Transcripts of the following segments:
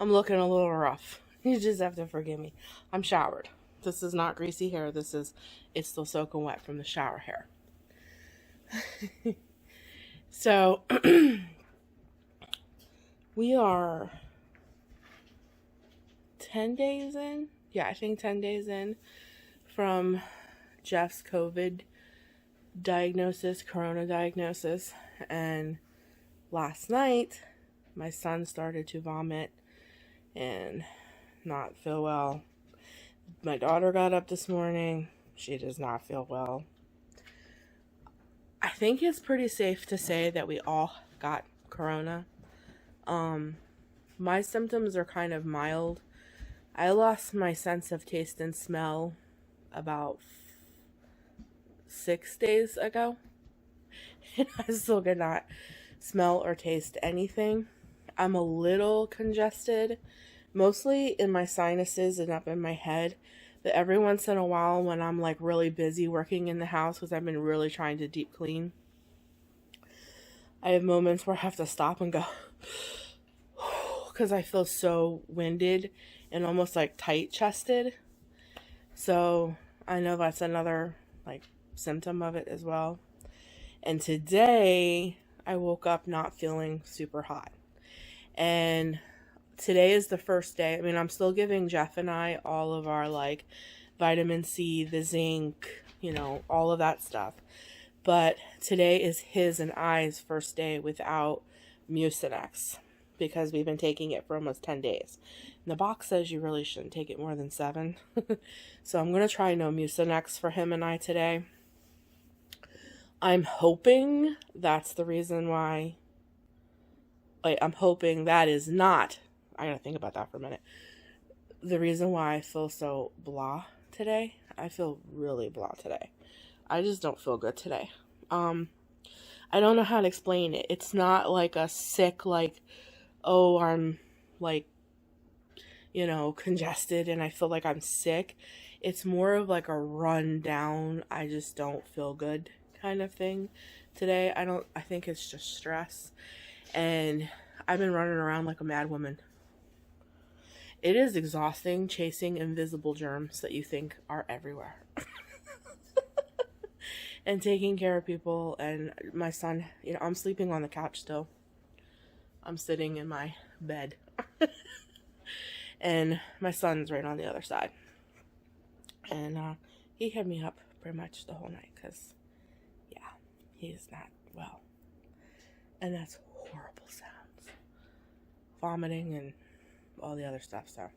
I'm looking a little rough. You just have to forgive me. I'm showered. This is not greasy hair. It's still soaking wet from the shower hair. So, we are 10 days in. Yeah, I think 10 days in from Jeff's COVID diagnosis, corona diagnosis. And last night, my son started to vomit and not feel well. My daughter got up this morning. She does not feel well. I think it's pretty safe to say that we all got corona. My symptoms are kind of mild. I lost my sense of taste and smell about 6 days ago. And I still cannot smell or taste anything. I'm a little congested, mostly in my sinuses and up in my head. But every once in a while when I'm like really busy working in the house, because I've been really trying to deep clean, I have moments where I have to stop and go because I feel so winded and almost like tight chested. So I know that's another like symptom of it as well. And today I woke up not feeling super hot. And today is the first day. I mean, I'm still giving Jeff and I all of our like vitamin C, the zinc, all of that stuff. But today is his and I's first day without Mucinex because we've been taking it for almost 10 days. And the box says you really shouldn't take it more than 7. So I'm going to try no Mucinex for him and I today. I'm hoping that's the reason why. I'm hoping that is not. I gotta think about that for a minute. The reason why I feel so blah today. I feel really blah today. I just don't feel good today. I don't know how to explain it. It's not like a sick, like, oh, I'm like, congested and I feel like I'm sick. It's more of like a run down, I just don't feel good kind of thing today. I think it's just stress. And I've been running around like a mad woman. It is exhausting chasing invisible germs that you think are everywhere. And taking care of people. And my son, I'm sleeping on the couch still. I'm sitting in my bed. And my son's right on the other side. And he had me up pretty much the whole night because, yeah, he's not well. And that's horrible sounds. Vomiting and all the other stuff. So,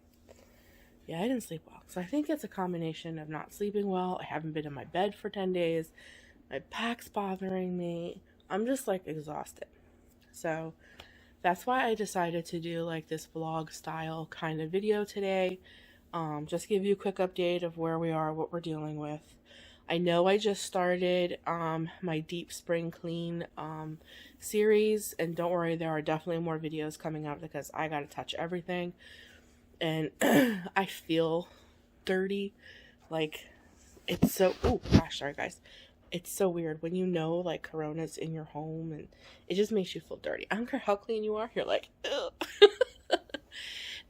yeah, I didn't sleep well. So I think it's a combination of not sleeping well. I haven't been in my bed for 10 days. My back's bothering me. I'm just like exhausted. So that's why I decided to do like this vlog style kind of video today. Just give you a quick update of where we are, what we're dealing with. I know I just started my deep spring clean series, and don't worry, there are definitely more videos coming out because I gotta touch everything. And I feel dirty. Like, it's so, oh gosh, sorry guys. It's so weird when like corona's in your home and it just makes you feel dirty. I don't care how clean you are, you're like, ugh.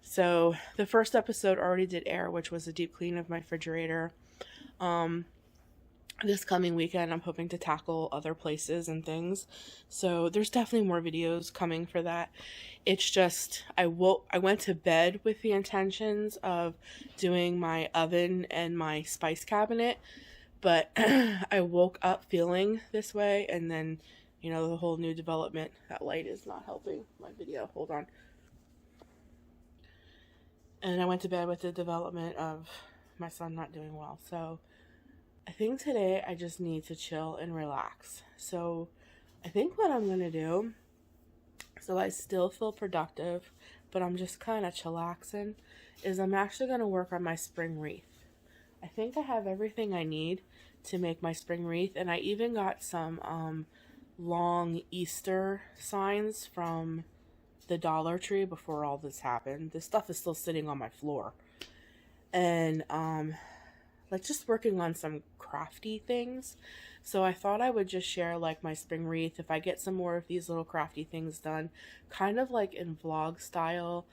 So the first episode already did air, which was a deep clean of my refrigerator. This coming weekend, I'm hoping to tackle other places and things. So there's definitely more videos coming for that. It's just, I went to bed with the intentions of doing my oven and my spice cabinet, but I woke up feeling this way, and then, the whole new development, that light is not helping my video. Hold on. And I went to bed with the development of my son not doing well. So I think today I just need to chill and relax. So I think what I'm going to do, so I still feel productive, but I'm just kind of chillaxing, is I'm actually going to work on my spring wreath. I think I have everything I need to make my spring wreath, and I even got some long Easter signs from the Dollar Tree before all this happened. This stuff is still sitting on my floor. And like just working on some crafty things. So I thought I would just share like my spring wreath if I get some more of these little crafty things done, kind of like in vlog style.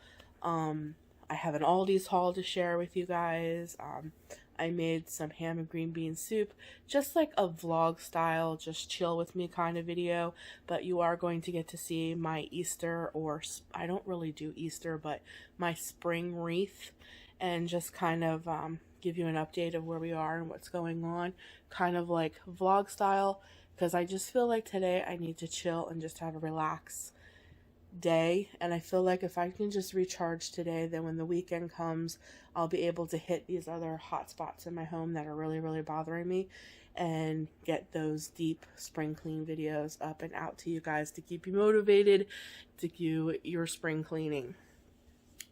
I have an Aldi's haul to share with you guys. I made some ham and green bean soup, just like a vlog style, just chill with me kind of video, but you are going to get to see my Easter, or I don't really do Easter, but my spring wreath, and just kind of give you an update of where we are and what's going on, kind of like vlog style, because I just feel like today I need to chill and just have a relax day, and I feel like if I can just recharge today, then when the weekend comes, I'll be able to hit these other hot spots in my home that are really bothering me and get those deep spring clean videos up and out to you guys to keep you motivated to do your spring cleaning.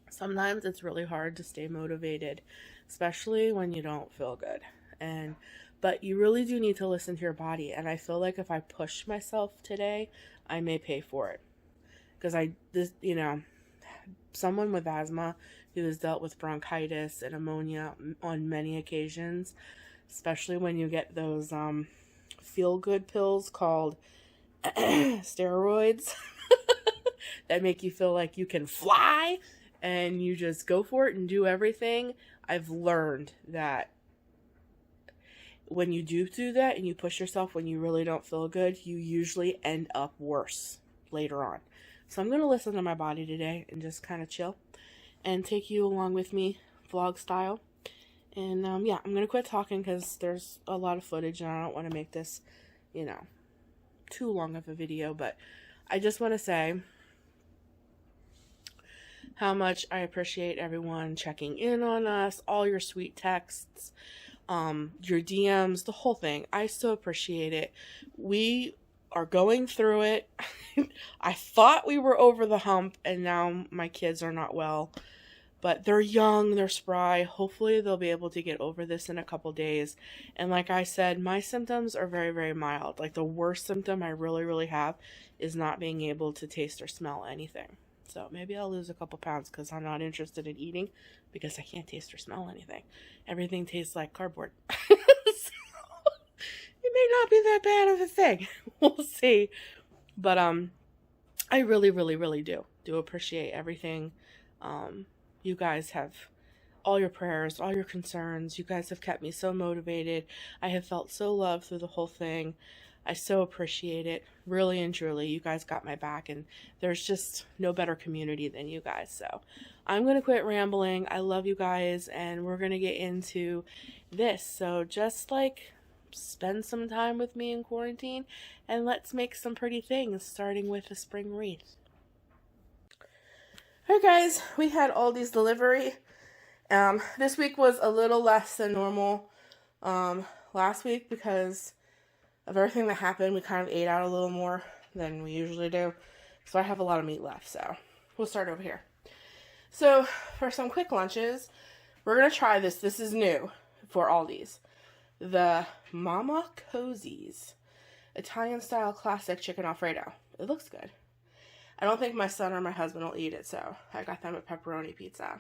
Sometimes it's really hard to stay motivated, especially when you don't feel good, but you really do need to listen to your body, and I feel like if I push myself today, I may pay for it. Because someone with asthma who has dealt with bronchitis and pneumonia on many occasions, especially when you get those feel-good pills called steroids that make you feel like you can fly and you just go for it and do everything. I've learned that when you do that and you push yourself when you really don't feel good, you usually end up worse later on. So I'm going to listen to my body today and just kind of chill and take you along with me vlog style. And yeah, I'm going to quit talking because there's a lot of footage and I don't want to make this, too long of a video. But I just want to say how much I appreciate everyone checking in on us, all your sweet texts, your DMs, the whole thing. I so appreciate it. We are going through it. I thought we were over the hump, and now my kids are not well, but they're young, they're spry. Hopefully they'll be able to get over this in a couple days. And like I said, my symptoms are very mild. Like the worst symptom I really have is not being able to taste or smell anything. So maybe I'll lose a couple pounds because I'm not interested in eating because I can't taste or smell anything. Everything tastes like cardboard. It may not be that bad of a thing. We'll see. But I really do appreciate everything. You guys have all your prayers, all your concerns. You guys have kept me so motivated. I have felt so loved through the whole thing. I so appreciate it. Really and truly, you guys got my back, and there's just no better community than you guys. So I'm going to quit rambling. I love you guys, and we're going to get into this. So just spend some time with me in quarantine, and let's make some pretty things, starting with a spring wreath. Alright guys, we had Aldi's delivery. This week was a little less than normal last week because of everything that happened. We kind of ate out a little more than we usually do, so I have a lot of meat left, so we'll start over here. So for some quick lunches, we're going to try this. This is new for Aldi's. The Mama Cozy's Italian style classic chicken Alfredo. It looks good. I don't think my son or my husband will eat it, so I got them a pepperoni pizza.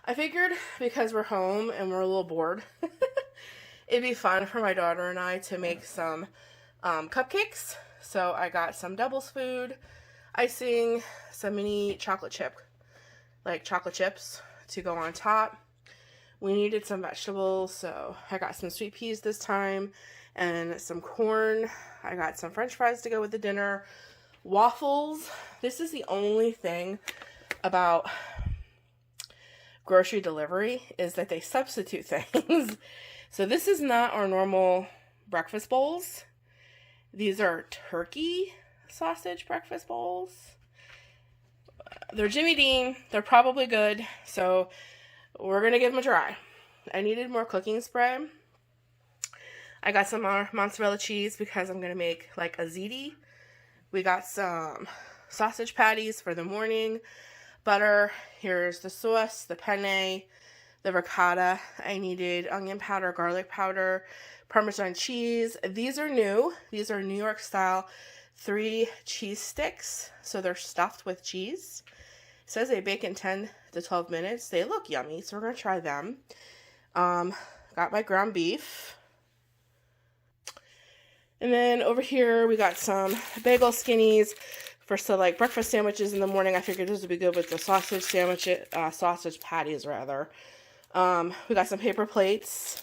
I figured because we're home and we're a little bored, it'd be fun for my daughter and I to make some cupcakes. So I got some Devil's Food, icing, some mini chocolate chips to go on top. We needed some vegetables, so I got some sweet peas this time and some corn. I got some french fries to go with the dinner. Waffles. This is the only thing about grocery delivery is that they substitute things. So this is not our normal breakfast bowls. These are turkey sausage breakfast bowls. They're Jimmy Dean. They're probably good. So we're going to give them a try. I needed more cooking spray. I got some more mozzarella cheese because I'm going to make like a ziti. We got some sausage patties for the morning. Butter. Here's the sauce, the penne, the ricotta. I needed onion powder, garlic powder, Parmesan cheese. These are new. These are New York style 3 cheese sticks. So they're stuffed with cheese. It says they bake in 10 to 12 minutes. They look yummy, so we're going to try them. Got my ground beef. And then over here we got some bagel skinnies for so like breakfast sandwiches in the morning. I figured this would be good with the sausage patties rather. We got some paper plates.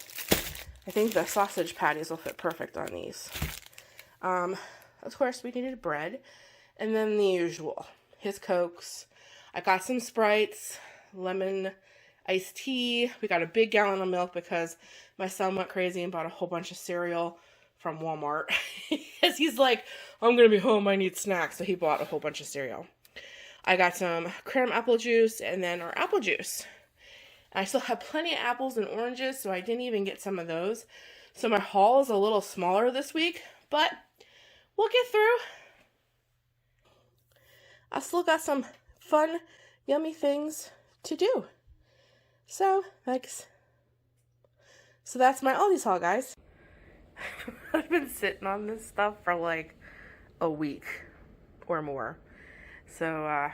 I think the sausage patties will fit perfect on these. Of course, we needed bread. And then the usual. His Cokes. I got some Sprites, lemon iced tea. We got a big gallon of milk because my son went crazy and bought a whole bunch of cereal from Walmart. Because he's like, I'm going to be home, I need snacks. So he bought a whole bunch of cereal. I got some cream apple juice and then our apple juice. I still have plenty of apples and oranges, so I didn't even get some of those. So my haul is a little smaller this week, but we'll get through. I still got some fun, yummy things to do. So, thanks. So that's my Aldi's haul, guys. I've been sitting on this stuff for like a week or more. So,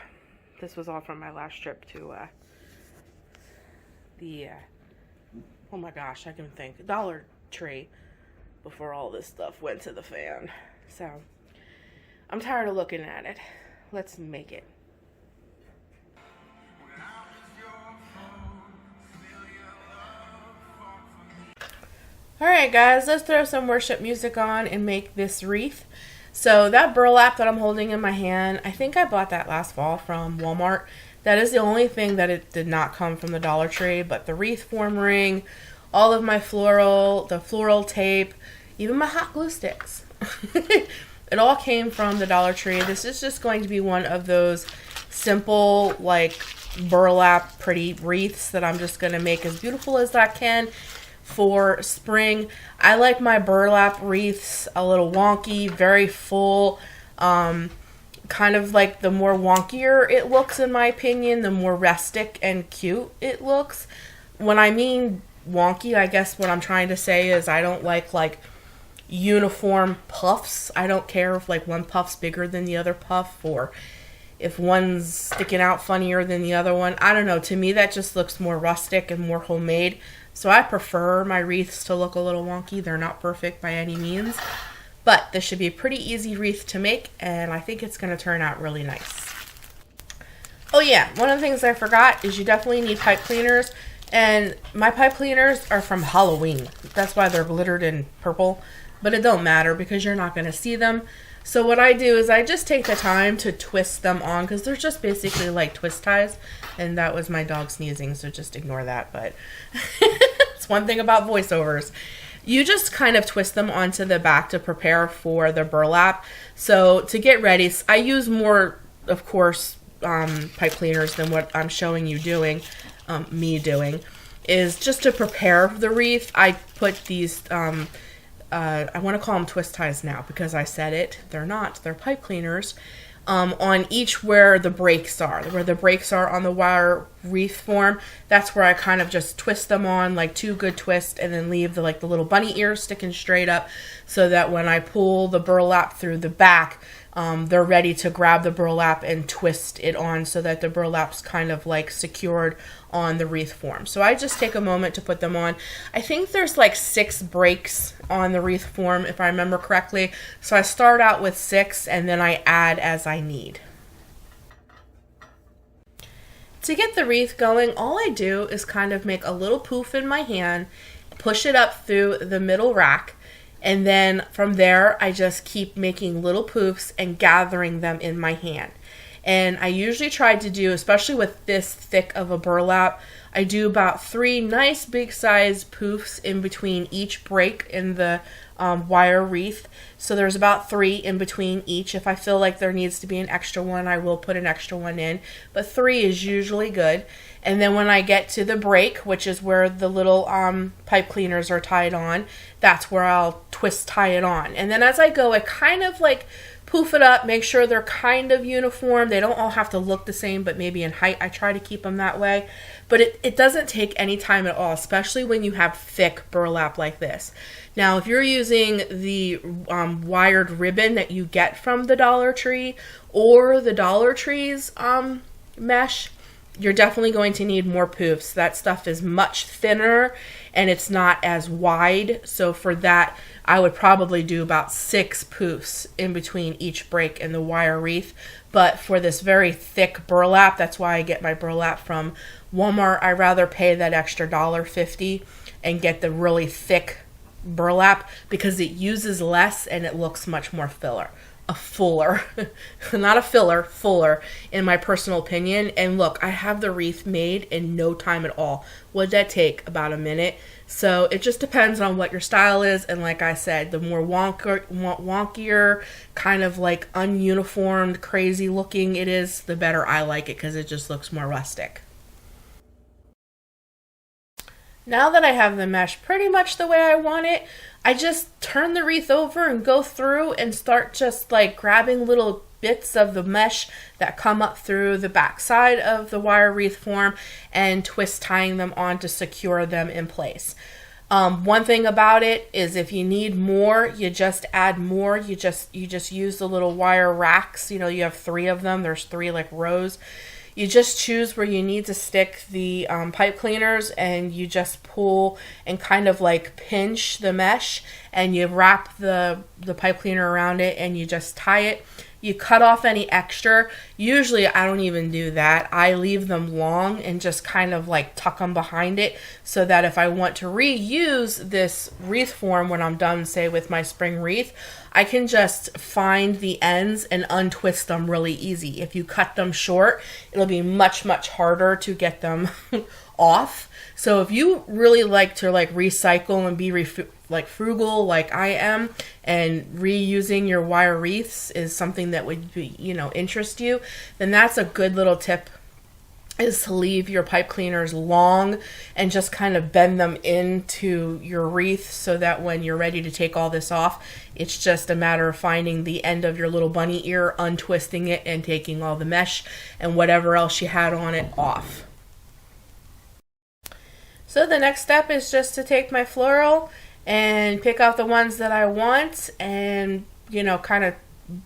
this was all from my last trip to, oh my gosh, I can think, Dollar Tree before all this stuff went to the fan. So, I'm tired of looking at it. Let's make it. Alright guys, let's throw some worship music on and make this wreath. So that burlap that I'm holding in my hand, I think I bought that last fall from Walmart. That is the only thing that it did not come from the Dollar Tree, but the wreath form ring, all of my the floral tape, even my hot glue sticks. It all came from the Dollar Tree. This is just going to be one of those simple, like, burlap pretty wreaths that I'm just going to make as beautiful as I can for spring. I like my burlap wreaths a little wonky, very full, kind of like the more wonkier it looks in my opinion, the more rustic and cute it looks. When I mean wonky, I guess what I'm trying to say is I don't like uniform puffs. I don't care if like one puff's bigger than the other puff or if one's sticking out funnier than the other one. I don't know. To me, that just looks more rustic and more homemade. So I prefer my wreaths to look a little wonky. They're not perfect by any means. But this should be a pretty easy wreath to make, and I think it's going to turn out really nice. Oh yeah, one of the things I forgot is you definitely need pipe cleaners. And my pipe cleaners are from Halloween. That's why they're glittered in purple. But it don't matter because you're not going to see them. So what I do is I just take the time to twist them on because they're just basically like twist ties. And that was my dog sneezing, so just ignore that. But it's one thing about voiceovers. You just kind of twist them onto the back to prepare for the burlap. So to get ready, I use more, of course, pipe cleaners than what I'm showing you doing, is just to prepare the wreath. I put these... I want to call them twist ties now because I said it. They're not. They're pipe cleaners on each where the breaks are. Where the breaks are on the wire wreath form, that's where I kind of just twist them on like 2 good twists and then leave the little bunny ears sticking straight up so that when I pull the burlap through the back, they're ready to grab the burlap and twist it on so that the burlap's kind of like secured on the wreath form. So I just take a moment to put them on. I think there's like 6 breaks on the wreath form if I remember correctly. So I start out with 6 and then I add as I need. To get the wreath going, all I do is kind of make a little poof in my hand, push it up through the middle rack, and then from there I just keep making little poofs and gathering them in my hand. And I usually try to do, especially with this thick of a burlap, I do about 3 nice big size poofs in between each break in the wire wreath. So there's about 3 in between each. If I feel like there needs to be an extra one, I will put an extra one in. But 3 is usually good. And then when I get to the break, which is where the little pipe cleaners are tied on, that's where I'll twist tie it on. And then as I go, I kind of like poof it up, make sure they're kind of uniform. They don't all have to look the same, but maybe in height I try to keep them that way. But it doesn't take any time at all, especially when you have thick burlap like this. Now, if you're using the wired ribbon that you get from the Dollar Tree or the Dollar Tree's mesh, you're definitely going to need more poofs. That stuff is much thinner and it's not as wide. So for that, I would probably do about 6 poofs in between each break in the wire wreath. But for this very thick burlap, that's why I get my burlap from Walmart. I rather pay that extra $1.50 and get the really thick burlap because it uses less and it looks much more fuller, not a filler, fuller in my personal opinion. And look, I have the wreath made in no time at all. Would that take? About a minute. So it just depends on what your style is. And like I said, the more wonkier, kind of like ununiformed, crazy looking it is, the better I like it because it just looks more rustic. Now that I have the mesh pretty much the way I want it, I just turn the wreath over and go through and start just like grabbing little bits of the mesh that come up through the back side of the wire wreath form and twist tying them on to secure them in place. One thing about it is if you need more, you just add more. You just use the little wire racks. You know, you have 3 of them. There's 3 like rows. You just choose where you need to stick the pipe cleaners, and you just pull and kind of like pinch the mesh, and you wrap the pipe cleaner around it, and you just tie it. You cut off any extra. Usually I don't even do that. I leave them long and just kind of like tuck them behind it so that if I want to reuse this wreath form when I'm done, say with my spring wreath, I can just find the ends and untwist them really easy. If you cut them short, it'll be much, much harder to get them off. So if you really like to like recycle and be like frugal like I am, and reusing your wire wreaths is something that would be, you know, interest you, then that's a good little tip, is to leave your pipe cleaners long and just kind of bend them into your wreath so that when you're ready to take all this off, it's just a matter of finding the end of your little bunny ear, untwisting it, and taking all the mesh and whatever else you had on it off. So the next step is just to take my floral and pick out the ones that I want and, you know, kind of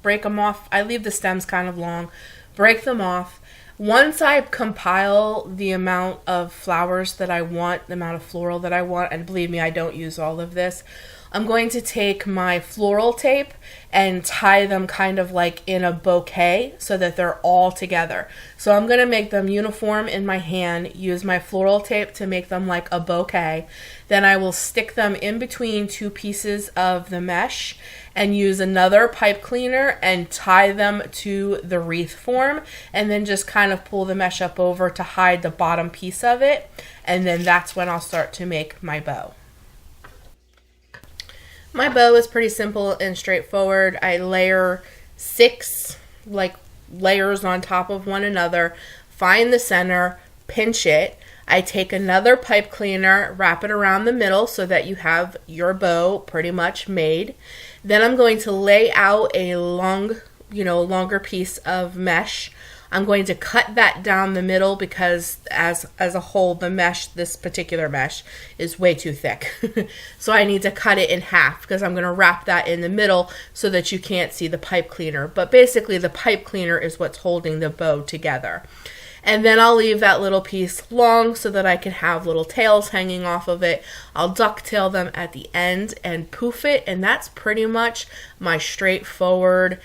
break them off. I leave the stems kind of long, break them off. Once I compile the amount of flowers that I want, the amount of floral that I want, and believe me, I don't use all of this, I'm going to take my floral tape and tie them kind of like in a bouquet so that they're all together. So I'm going to make them uniform in my hand, use my floral tape to make them like a bouquet. Then I will stick them in between 2 pieces of the mesh and use another pipe cleaner and tie them to the wreath form, and then just kind of pull the mesh up over to hide the bottom piece of it. And then that's when I'll start to make my bow. My bow is pretty simple and straightforward. I layer 6 like layers on top of one another, find the center, pinch it. I take another pipe cleaner, wrap it around the middle so that you have your bow pretty much made. Then I'm going to lay out a longer piece of mesh. I'm going to cut that down the middle because as a whole, the mesh, this particular mesh, is way too thick. So I need to cut it in half because I'm going to wrap that in the middle so that you can't see the pipe cleaner. But basically the pipe cleaner is what's holding the bow together. And then I'll leave that little piece long so that I can have little tails hanging off of it. I'll ducktail them at the end and poof it, and that's pretty much my straightforward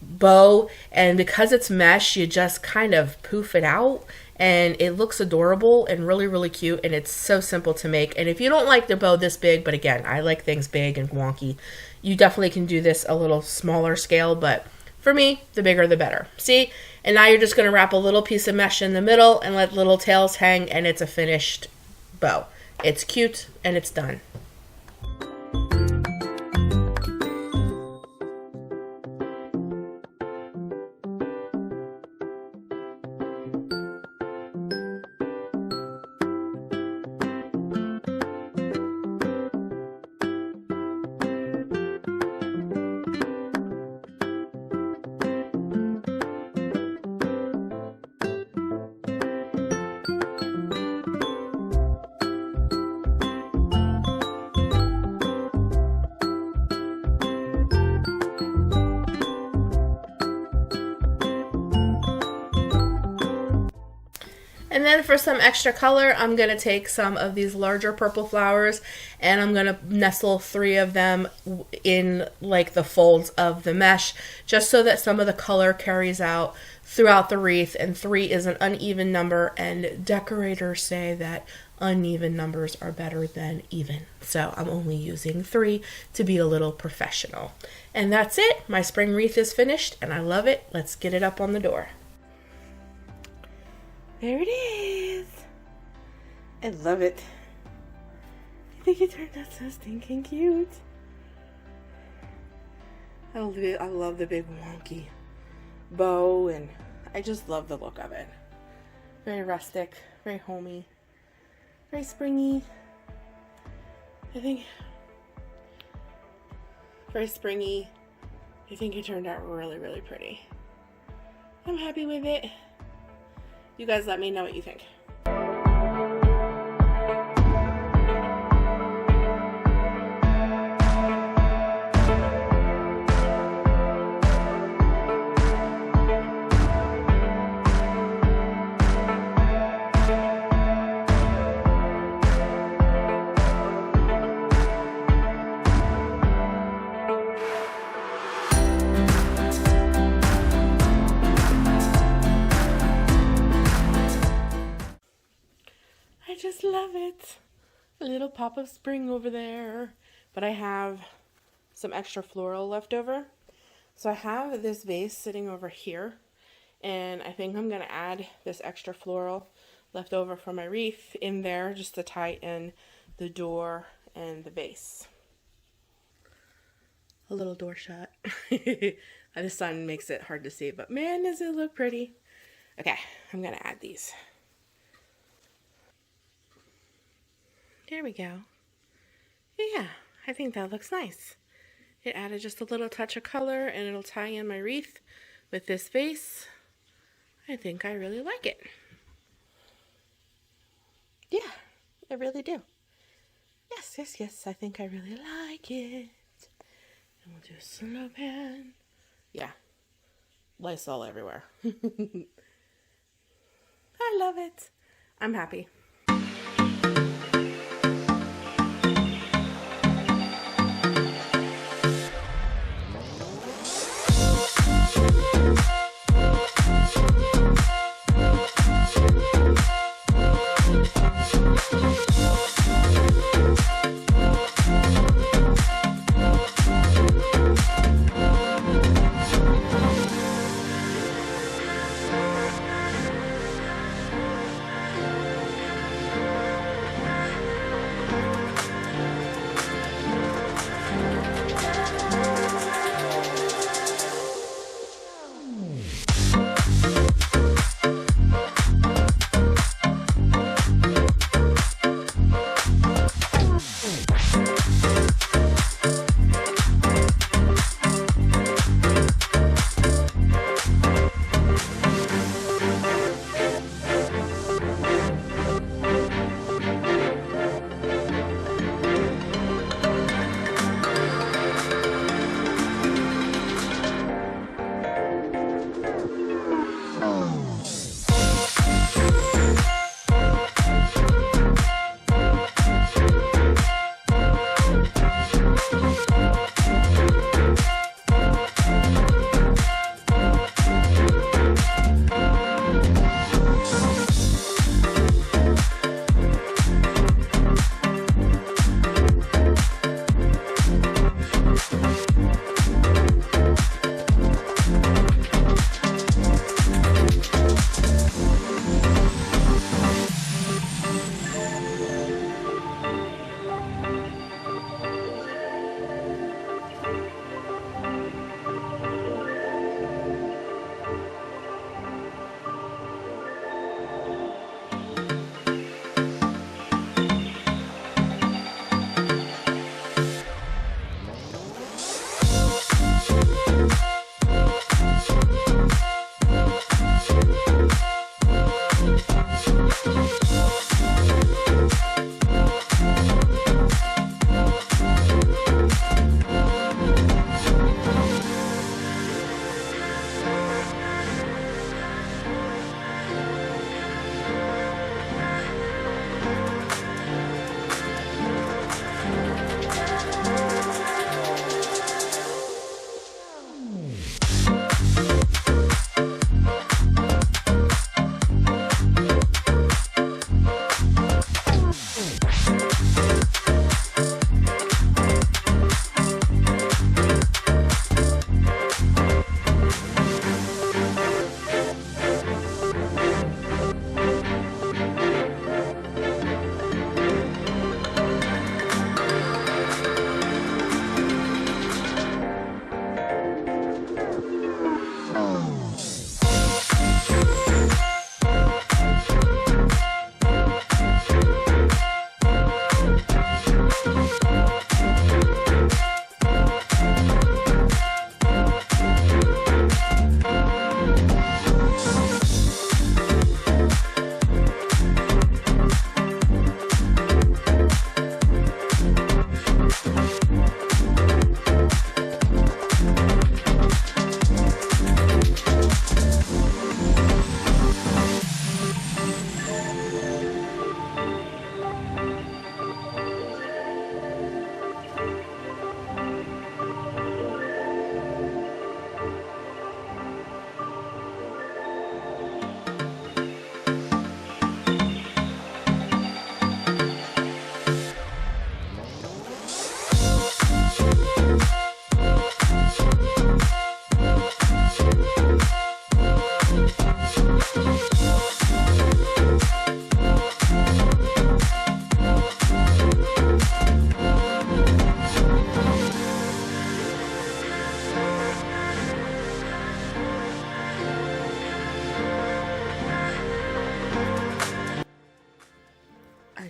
bow. And because it's mesh, you just kind of poof it out and it looks adorable and really, really cute, and it's so simple to make. And if you don't like the bow this big, but again, I like things big and wonky, you definitely can do this a little smaller scale, but for me, the bigger the better. See? And now you're just going to wrap a little piece of mesh in the middle and let little tails hang, and it's a finished bow. It's cute and it's done. And then for some extra color, I'm going to take some of these larger purple flowers and I'm going to nestle 3 of them in like the folds of the mesh, just so that some of the color carries out throughout the wreath. And 3 is an uneven number, and decorators say that uneven numbers are better than even. So I'm only using 3 to be a little professional. And that's it. My spring wreath is finished and I love it. Let's get it up on the door. There it is. I love it. I think it turned out so stinking cute. I love the big wonky bow, and I just love the look of it. Very rustic, very homey, very springy. I think very springy. I think it turned out really, really pretty. I'm happy with it. You guys let me know what you think. I just love it. A little pop of spring over there. But I have some extra floral left over. So I have this vase sitting over here. And I think I'm going to add this extra floral left over from my wreath in there just to tie in the door and the vase. A little door shot. The sun makes it hard to see, but man, does it look pretty. Okay, I'm going to add these. There we go. Yeah, I think that looks nice. It added just a little touch of color and it'll tie in my wreath with this vase. I think I really like it. Yeah, I really do. Yes, I think I really like it. And we'll do a slow pan. Yeah, Lysol everywhere. I love it. I'm happy.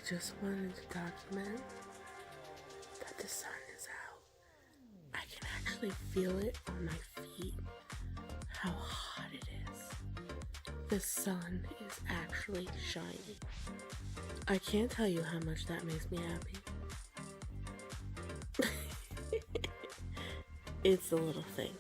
just wanted to document that the sun is out. I can actually feel it on my feet, how hot it is. The sun is actually shining. I can't tell you how much that makes me happy. It's the little things.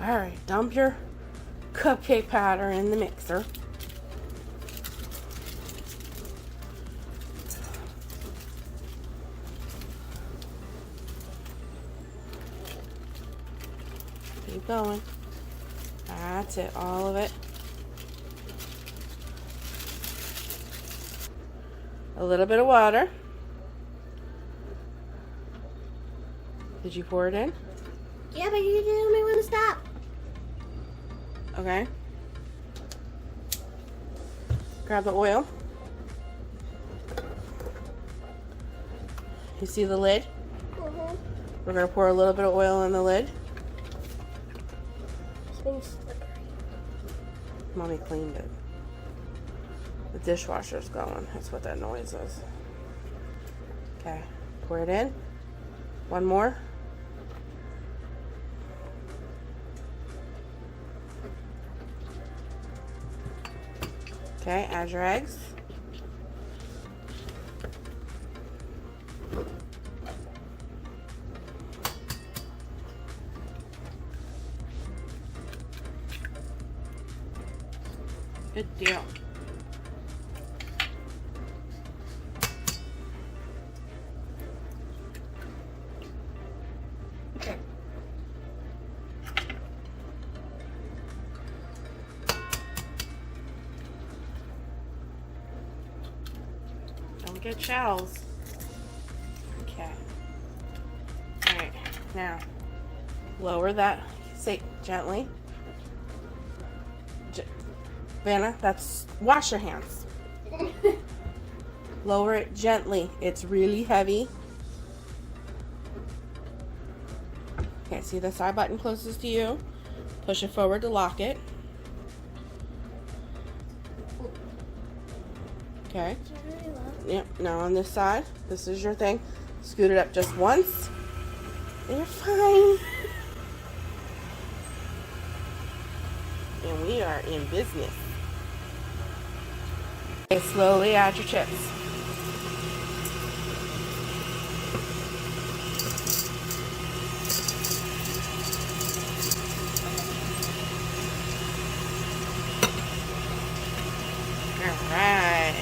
Alright, dump your cupcake powder in the mixer. Keep going. That's it, all of it. A little bit of water. Did you pour it in? Yeah, but you tell me when to stop. Okay. Grab the oil. You see the lid? Mm-hmm. We're going to pour a little bit of oil in the lid. It's being slippery. Mommy cleaned it. The dishwasher's going. That's what that noise is. Okay. Pour it in. One more. Okay, add your eggs. Good deal. Don't get shells. Okay. Alright, now lower that, say gently. Vanna, that's, wash your hands. Lower it gently. It's really heavy. Okay, see the side button closest to you? Push it forward to lock it. Okay. Yep, now on this side, this is your thing. Scoot it up just once, and you're fine. And we are in business. Okay, slowly add your chips. All right.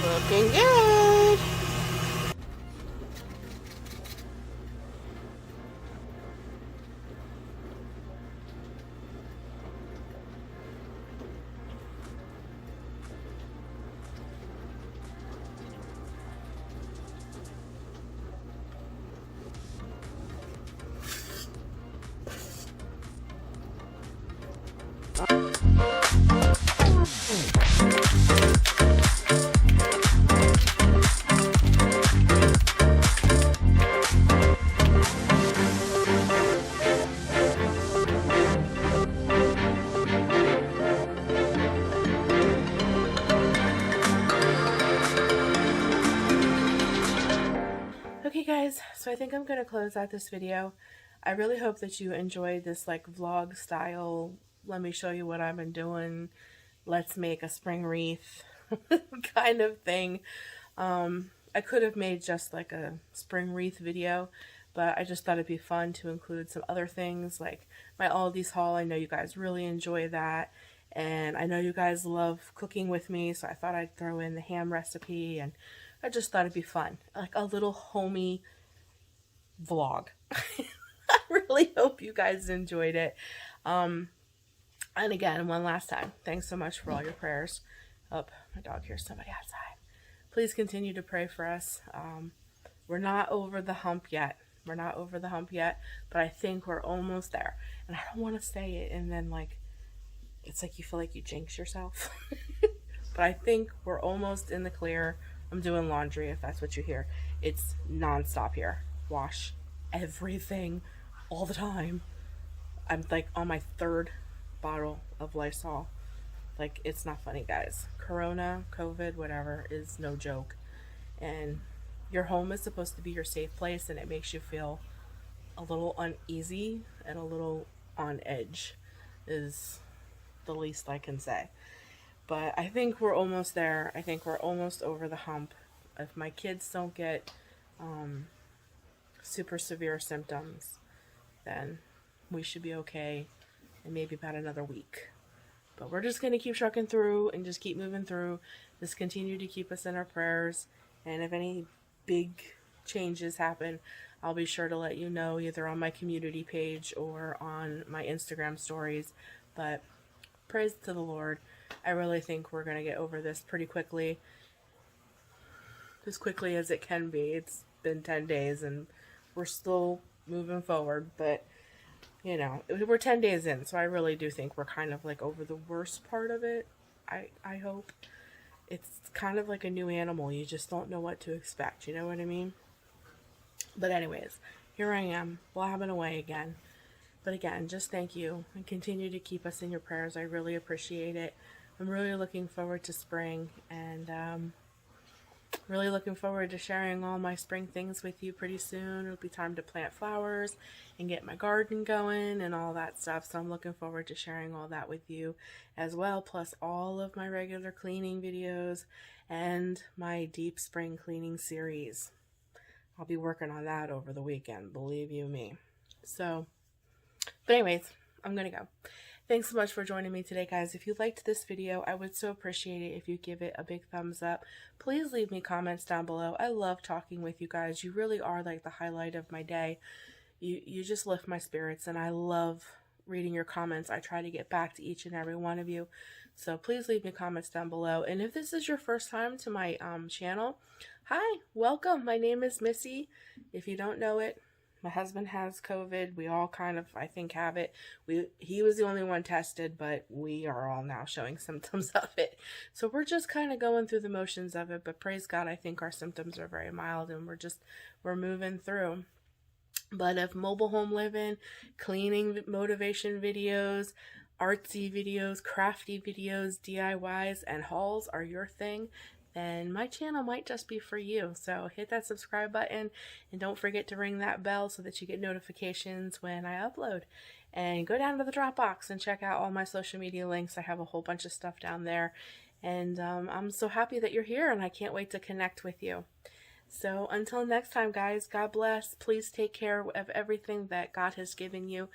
Looking good. Okay guys, so I think I'm going to close out this video. I really hope that you enjoyed this like vlog style, let me show you what I've been doing, let's make a spring wreath kind of thing. I could have made just like a spring wreath video, but I just thought it'd be fun to include some other things like my Aldi's haul. I know you guys really enjoy that, and I know you guys love cooking with me, so I thought I'd throw in the ham recipe, and I just thought it'd be fun, like a little homey vlog. I really hope you guys enjoyed it. And again, one last time, thanks so much for all your prayers. Oh, my dog hears somebody outside. Please continue to pray for us. We're not over the hump yet. We're not over the hump yet, but I think we're almost there. And I don't want to say it and then like, it's like you feel like you jinx yourself. But I think we're almost in the clear. I'm doing laundry if that's what you hear. It's nonstop here. Wash everything all the time. I'm like on my 3rd bottle of Lysol. Like, it's not funny, guys. Corona, COVID, whatever, is no joke. And your home is supposed to be your safe place, and it makes you feel a little uneasy and a little on edge is the least I can say. But I think we're almost there. I think we're almost over the hump. If my kids don't get super severe symptoms, then we should be okay in maybe about another week. But we're just going to keep trucking through and just keep moving through. Just continue to keep us in our prayers. And if any big changes happen, I'll be sure to let you know either on my community page or on my Instagram stories. But praise to the Lord. I really think we're going to get over this pretty quickly. As quickly as it can be. It's been 10 days and we're still moving forward. But, you know, we're 10 days in. So I really do think we're kind of like over the worst part of it. I hope. It's kind of like a new animal. You just don't know what to expect. You know what I mean? But anyways, here I am, blabbing away again. But again, just thank you and continue to keep us in your prayers. I really appreciate it. I'm really looking forward to spring and really looking forward to sharing all my spring things with you pretty soon. It'll be time to plant flowers and get my garden going and all that stuff. So I'm looking forward to sharing all that with you as well, plus all of my regular cleaning videos and my deep spring cleaning series. I'll be working on that over the weekend, believe you me. So, but anyways, I'm gonna go. Thanks so much for joining me today, guys. If you liked this video, I would so appreciate it if you give it a big thumbs up. Please leave me comments down below. I love talking with you guys. You really are like the highlight of my day. You just lift my spirits, and I love reading your comments. I try to get back to each and every one of you. So please leave me comments down below. And if this is your first time to my channel, hi, welcome. My name is Missy. If you don't know it, my husband has COVID. We all kind of, I think, have it. He was the only one tested, but we are all now showing symptoms of it. So we're just kind of going through the motions of it. But praise God, I think our symptoms are very mild and we're moving through. But if mobile home living, cleaning motivation videos, artsy videos, crafty videos, DIYs, and hauls are your thing, then my channel might just be for you. So hit that subscribe button and don't forget to ring that bell so that you get notifications when I upload. And go down to the Dropbox and check out all my social media links. I have a whole bunch of stuff down there. And I'm so happy that you're here and I can't wait to connect with you. So until next time, guys, God bless. Please take care of everything that God has given you.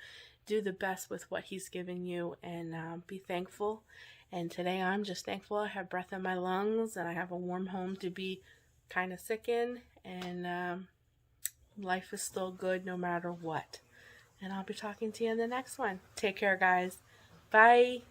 Do the best with what He's given you and be thankful. And today I'm just thankful I have breath in my lungs and I have a warm home to be kind of sick in. And life is still good no matter what. And I'll be talking to you in the next one. Take care, guys. Bye.